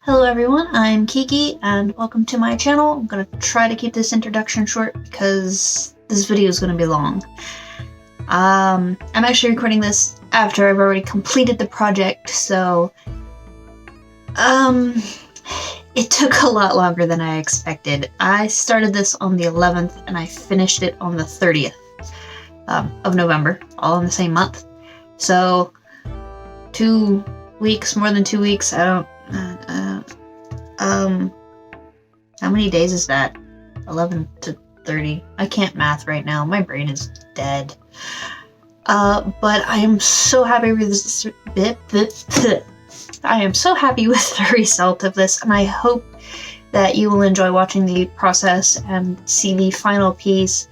Hello everyone, I'm Kiki and welcome to my channel. I'm going to try to keep this introduction short because this video is going to be long. I'm actually recording this after I've already completed the project, so it took a lot longer than I expected. I started this on the 11th and I finished it on the 30th of November, all in the same month. So 2 weeks, more than 2 weeks, how many days is that? 11 to 30. I can't math right now. My brain is dead. But I am so happy with this. I am so happy with the result of this, and I hope that you will enjoy watching the process and see the final piece.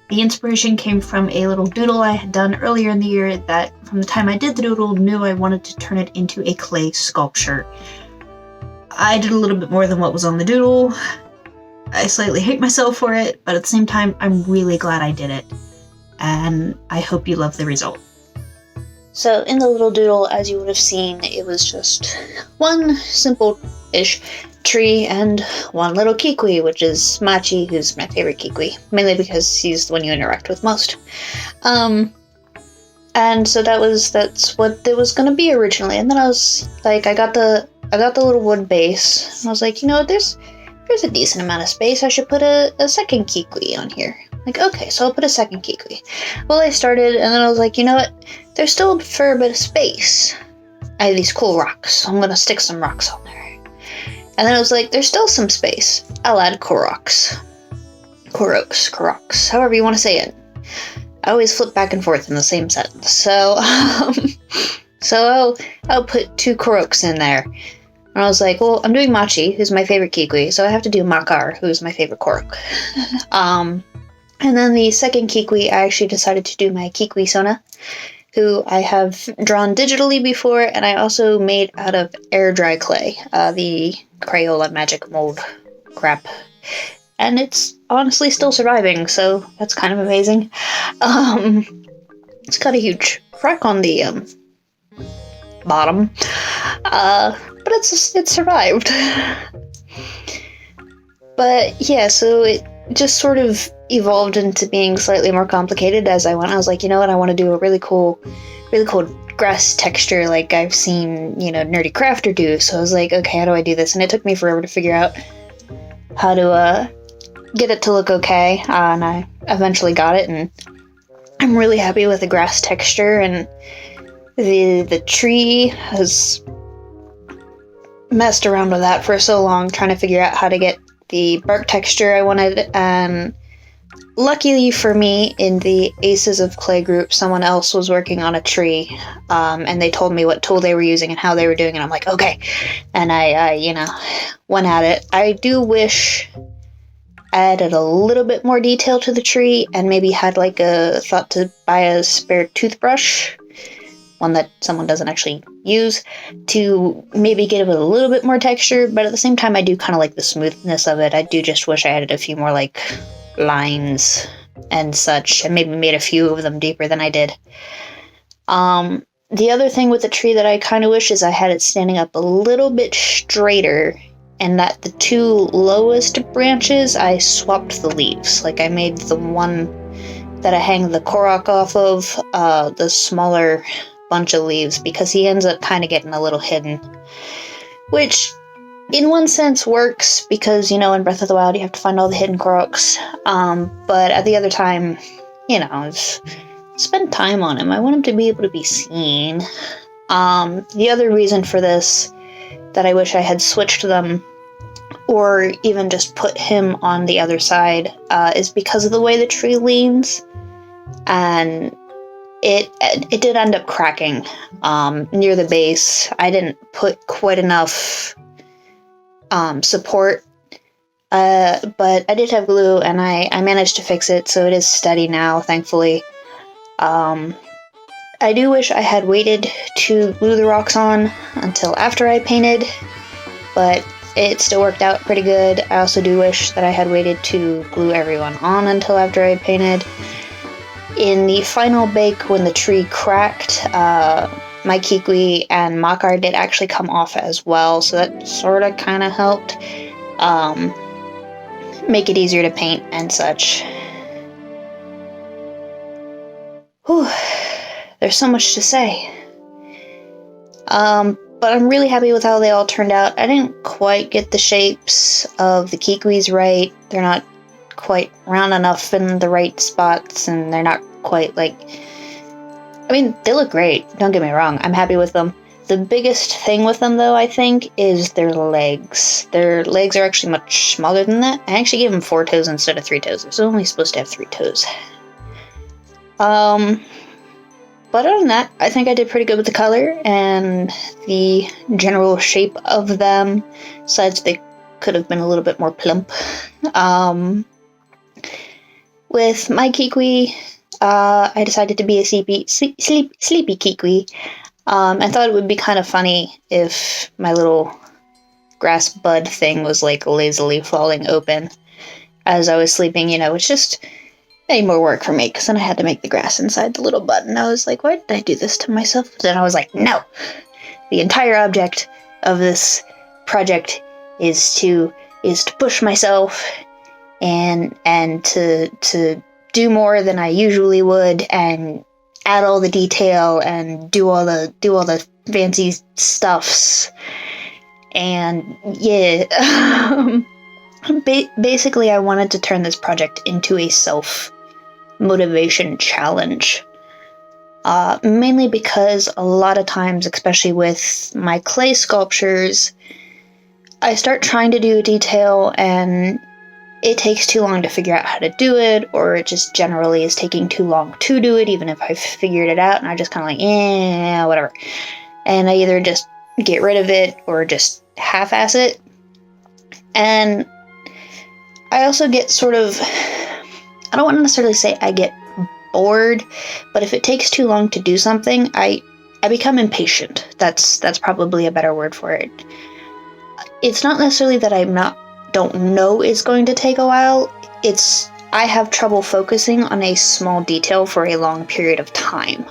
The inspiration came from a little doodle I had done earlier in the year that, from the time I did the doodle, knew I wanted to turn it into a clay sculpture. I did a little bit more than what was on the doodle. I slightly hate myself for it, but at the same time, I'm really glad I did it. And I hope you love the result. So in the little doodle, as you would have seen, it was just one simple-ish tree and one little kikwi, which is Machi, who's my favorite kikwi, mainly because he's the one you interact with most. And so that's what it was going to be originally. And then I was like, I got the little wood base, and I was like, you know what, there's a decent amount of space. I should put a second kikwi on here. Like, okay, so I'll put a second kikwi. Well, I started, and then I was like, you know what, there's still a fair bit of space. I have these cool rocks, so I'm gonna stick some rocks on there. And then I was like, there's still some space. I'll add Koroks, however you want to say it. I always flip back and forth in the same sentence. So, I'll put 2 Koroks in there. And I was like, well, I'm doing Machi, who's my favorite kikwi, so I have to do Makar, who's my favorite Korok. And then the second kikwi, I actually decided to do my Kikwi Sona, who I have drawn digitally before, and I also made out of air dry clay, the Crayola magic mold crap. And it's honestly still surviving, so that's kind of amazing. It's got a huge crack on the bottom, but it survived. But yeah, so it just sort of evolved into being slightly more complicated as I went. I was like, you know what, I want to do a really cool grass texture like I've seen, Nerdy Crafter do. So I was like, okay, how do I do this? And it took me forever to figure out how to get it to look okay, and I eventually got it, and I'm really happy with the grass texture. And the tree has messed around with that for so long, trying to figure out how to get the bark texture I wanted, and luckily for me, in the Aces of Clay group, someone else was working on a tree, and they told me what tool they were using and how they were doing it. I'm like, okay, and I went at it. I do wish I added a little bit more detail to the tree, and maybe had like a thought to buy a spare toothbrush, one that someone doesn't actually use, to maybe give it a little bit more texture. But at the same time, I do kind of like the smoothness of it. I do just wish I added a few more like lines and such, and maybe made a few of them deeper than I did. The other thing with the tree that I kind of wish is I had it standing up a little bit straighter, and that the 2 lowest branches, I swapped the leaves. Like, I made the one that I hang the Korok off of, the smaller bunch of leaves, because he ends up kind of getting a little hidden. Which, in one sense, works, because, in Breath of the Wild, you have to find all the hidden Koroks. But at the other time, spend time on him. I want him to be able to be seen. The other reason for this, that I wish I had switched them, or even just put him on the other side, is because of the way the tree leans. And it did end up cracking near the base. I didn't put quite enough support, but I did have glue, and I managed to fix it, so it is steady now, thankfully. I do wish I had waited to glue the rocks on until after I painted, but it still worked out pretty good. I also do wish that I had waited to glue everyone on until after I painted. In the final bake, when the tree cracked, my Kikwi and Makar did actually come off as well, so that sort of kind of helped make it easier to paint and such. Whew, there's so much to say. But I'm really happy with how they all turned out. I didn't quite get the shapes of the Kikwis right. They're not quite round enough in the right spots, and they're not quite like... I mean, they look great, don't get me wrong. I'm happy with them. The biggest thing with them, though, I think, is their legs. Their legs are actually much smaller than that. I actually gave them 4 toes instead of 3 toes. It's only supposed to have 3 toes. But other than that, I think I did pretty good with the color and the general shape of them, besides they could have been a little bit more plump. With my Kikwi, I decided to be a sleepy Kikwi. I thought it would be kind of funny if my little grass bud thing was like lazily falling open as I was sleeping, you know. It's just made more work for me, because then I had to make the grass inside the little bud, and I was like, why did I do this to myself? Then I was like, no! The entire object of this project is to push myself and to do more than I usually would, and add all the detail and do all the fancy stuffs. And yeah, basically I wanted to turn this project into a self-motivation challenge. Mainly because a lot of times, especially with my clay sculptures, I start trying to do a detail and it takes too long to figure out how to do it, or it just generally is taking too long to do it, even if I've figured it out, and I just kind of like, whatever. And I either just get rid of it or just half-ass it. And I also get sort of, I don't want to necessarily say I get bored, but if it takes too long to do something, I become impatient. That's probably a better word for it. It's not necessarily that don't know it's going to take a while. It's I have trouble focusing on a small detail for a long period of time.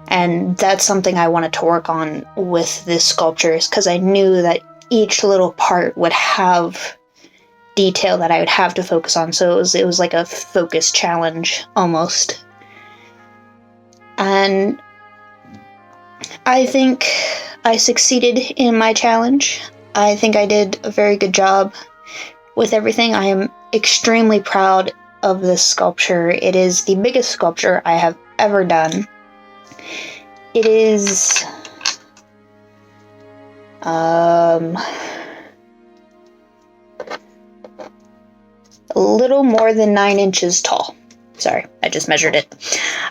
And that's something I wanted to work on with this sculpture, is because I knew that each little part would have detail that I would have to focus on, so it was like a focus challenge almost. And I think I succeeded in my challenge. I think I did a very good job with everything. I am extremely proud of this sculpture. It is the biggest sculpture I have ever done. It is a little more than 9 inches tall. Sorry, I just measured it.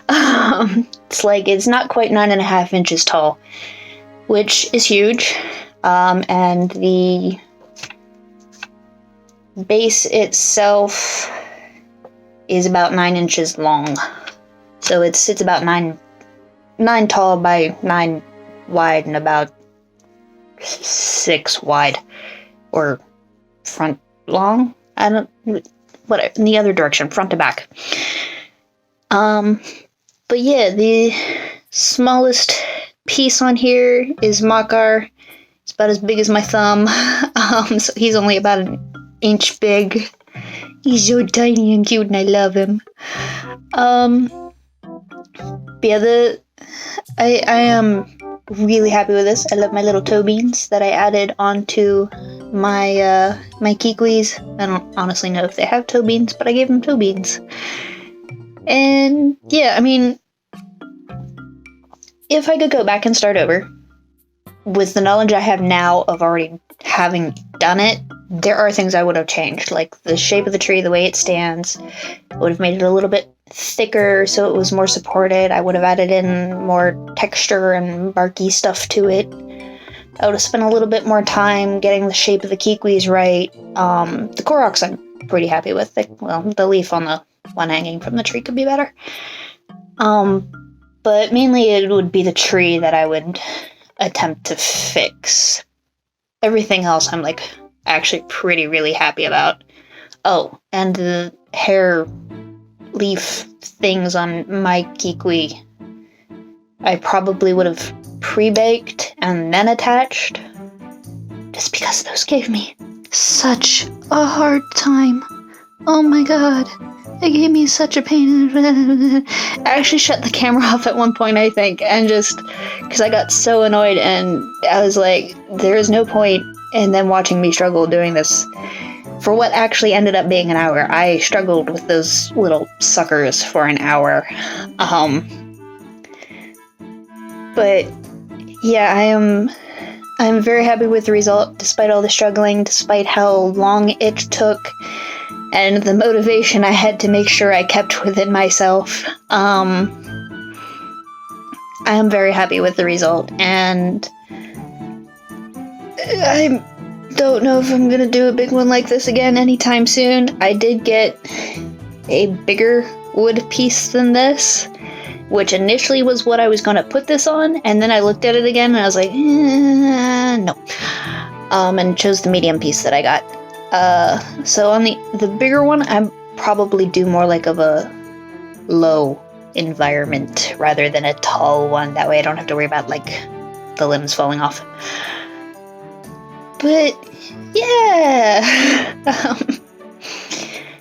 It's not quite 9.5 inches tall, which is huge. And the base itself is about 9 inches long. So it's about 9 tall by 9 wide and about 6 wide, or front long. Whatever, in the other direction, front to back. But yeah, the smallest piece on here is Makar. It's about as big as my thumb. So he's only about an inch big. He's so tiny and cute, and I love him. But yeah, I am really happy with this. I love my little toe beans that I added onto my my Kikwis. I don't honestly know if they have toe beans, but I gave them toe beans. And yeah, I mean, if I could go back and start over, with the knowledge I have now of already having done it, there are things I would have changed, like the shape of the tree, the way it stands. I would have made it a little bit thicker so it was more supported. I would have added in more texture and barky stuff to it. I would have spent a little bit more time getting the shape of the Kikwis right. The Koroks I'm pretty happy with. The leaf on the one hanging from the tree could be better. But mainly it would be the tree that I would attempt to fix. Everything else I'm actually really happy about. Oh, and the hair leaf things on my Kikwi. I probably would have pre-baked and then attached, just because those gave me such a hard time. Oh my god, it gave me such a pain. I actually shut the camera off at one point, I think, and just because I got so annoyed, and I was like, there is no point in them watching me struggle doing this. For what actually ended up being an hour, I struggled with those little suckers for an hour. But yeah, I'm very happy with the result, despite all the struggling, despite how long it took, and the motivation I had to make sure I kept within myself. I am very happy with the result, and I don't know if I'm gonna do a big one like this again anytime soon. I did get a bigger wood piece than this, which initially was what I was gonna put this on, and then I looked at it again and I was like, no. And chose the medium piece that I got. So on the bigger one, I'm probably do more like of a low environment rather than a tall one. That way I don't have to worry about like the limbs falling off. But yeah,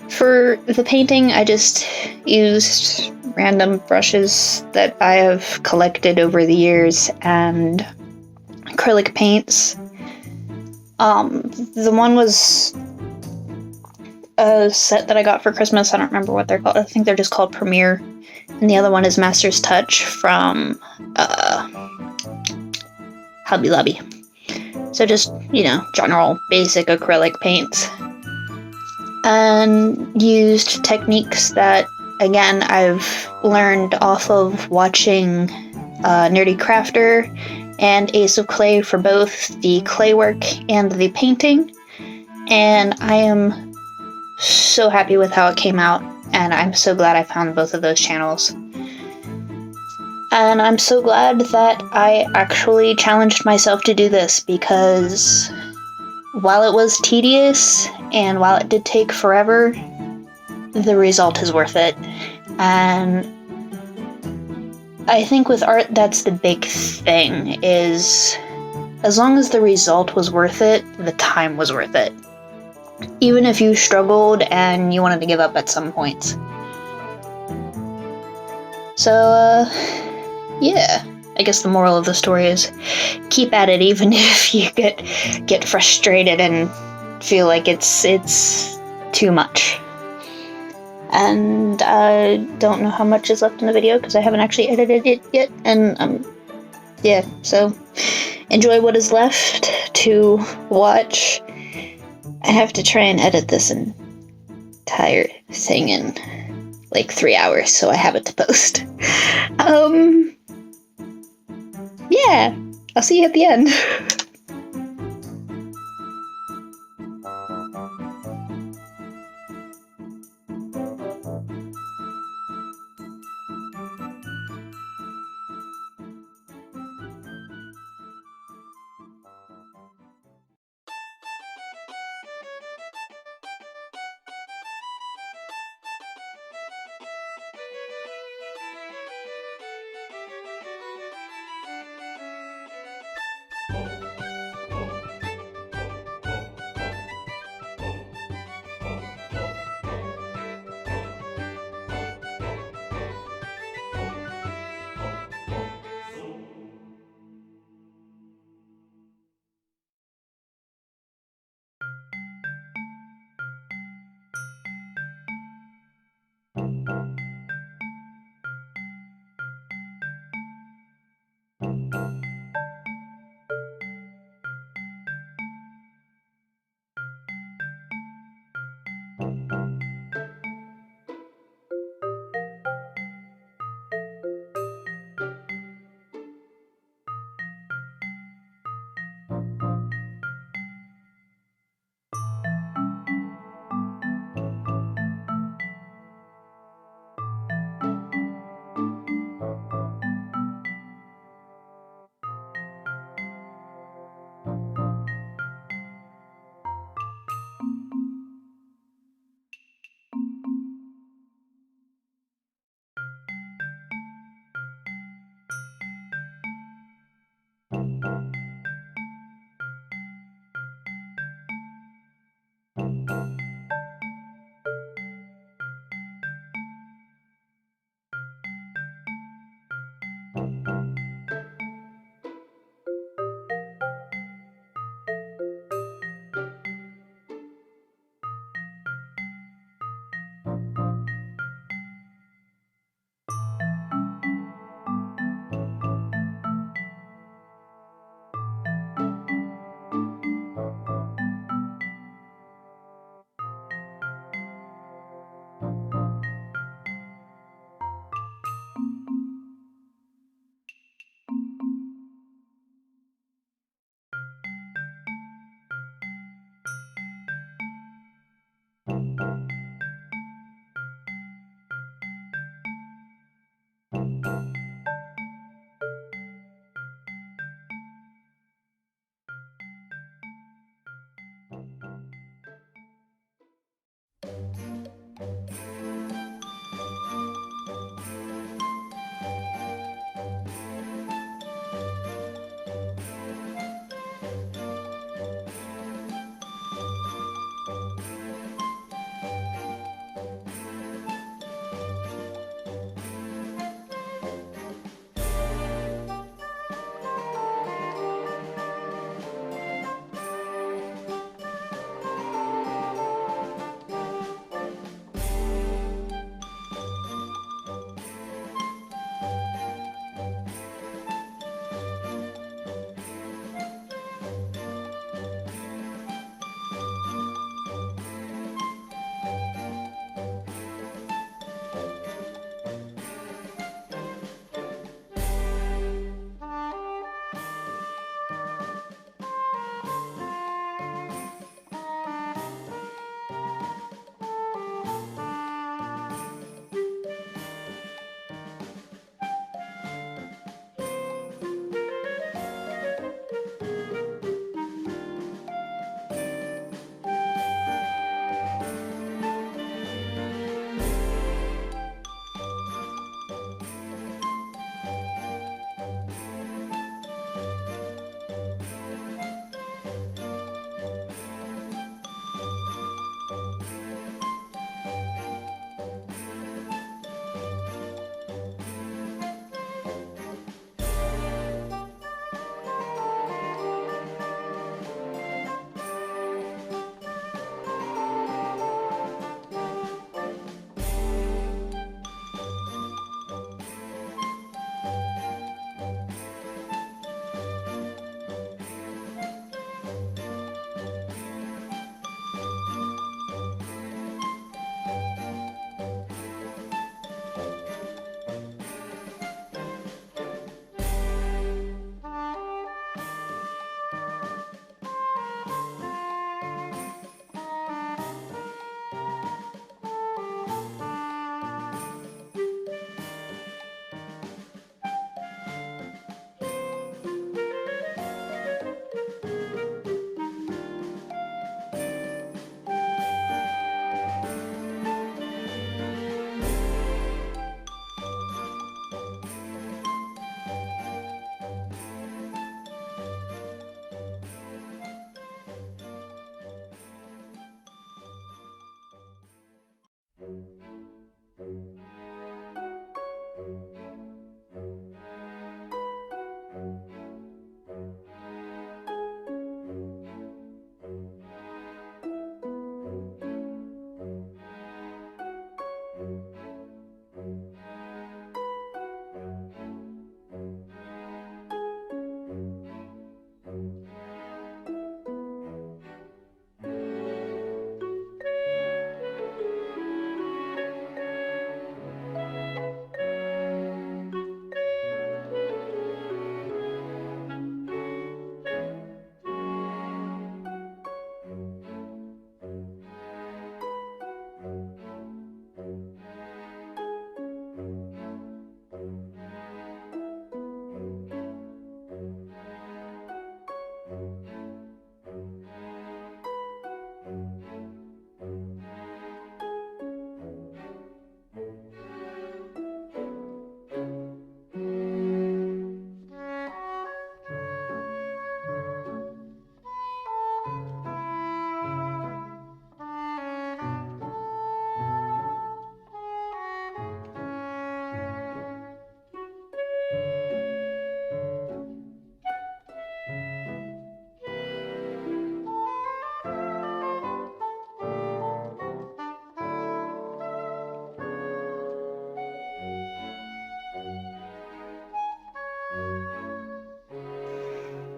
for the painting, I just used random brushes that I have collected over the years and acrylic paints. The one was a set that I got for Christmas. I don't remember what they're called. I think they're just called Premiere. And the other one is Master's Touch from Hobby Lobby. So just, general basic acrylic paints. And used techniques that, again, I've learned off of watching Nerdy Crafter and Ace of Clay for both the clay work and the painting. And I am so happy with how it came out, and I'm so glad I found both of those channels. And I'm so glad that I actually challenged myself to do this, because while it was tedious and while it did take forever, the result is worth it. And I think with art, that's the big thing, is as long as the result was worth it, the time was worth it. Even if you struggled and you wanted to give up at some points. So, yeah. I guess the moral of the story is keep at it, even if you get frustrated and feel like it's too much. And I don't know how much is left in the video because I haven't actually edited it yet. And yeah, so enjoy what is left to watch. I have to try and edit this entire thing in like 3 hours, so I have it to post. Yeah, I'll see you at the end.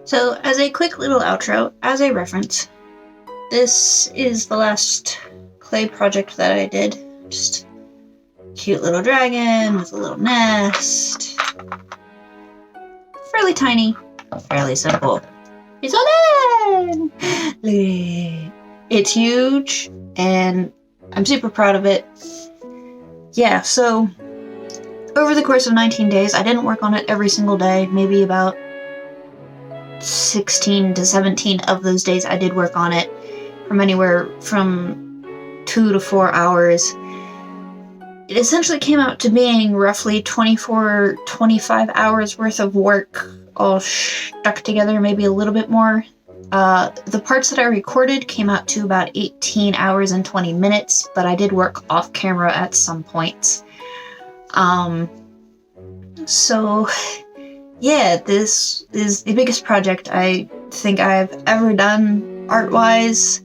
So as a quick little outro, as a reference, this is the last clay project that I did. Just cute little dragon with a little nest. Fairly tiny, fairly simple. It's on it! It's huge, and I'm super proud of it. Yeah, so over the course of 19 days, I didn't work on it every single day. Maybe about 16 to 17 of those days I did work on it, from anywhere from 2 to 4 hours. It essentially came out to being roughly 24, 25 hours worth of work all stuck together, maybe a little bit more. The parts that I recorded came out to about 18 hours and 20 minutes, but I did work off camera at some points. So yeah, this is the biggest project I think I've ever done art-wise,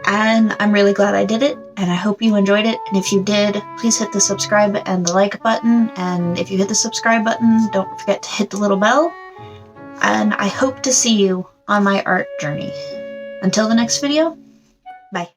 and I'm really glad I did it, and I hope you enjoyed it. And if you did, please hit the subscribe and the like button, and if you hit the subscribe button, don't forget to hit the little bell, and I hope to see you on my art journey. Until the next video, bye.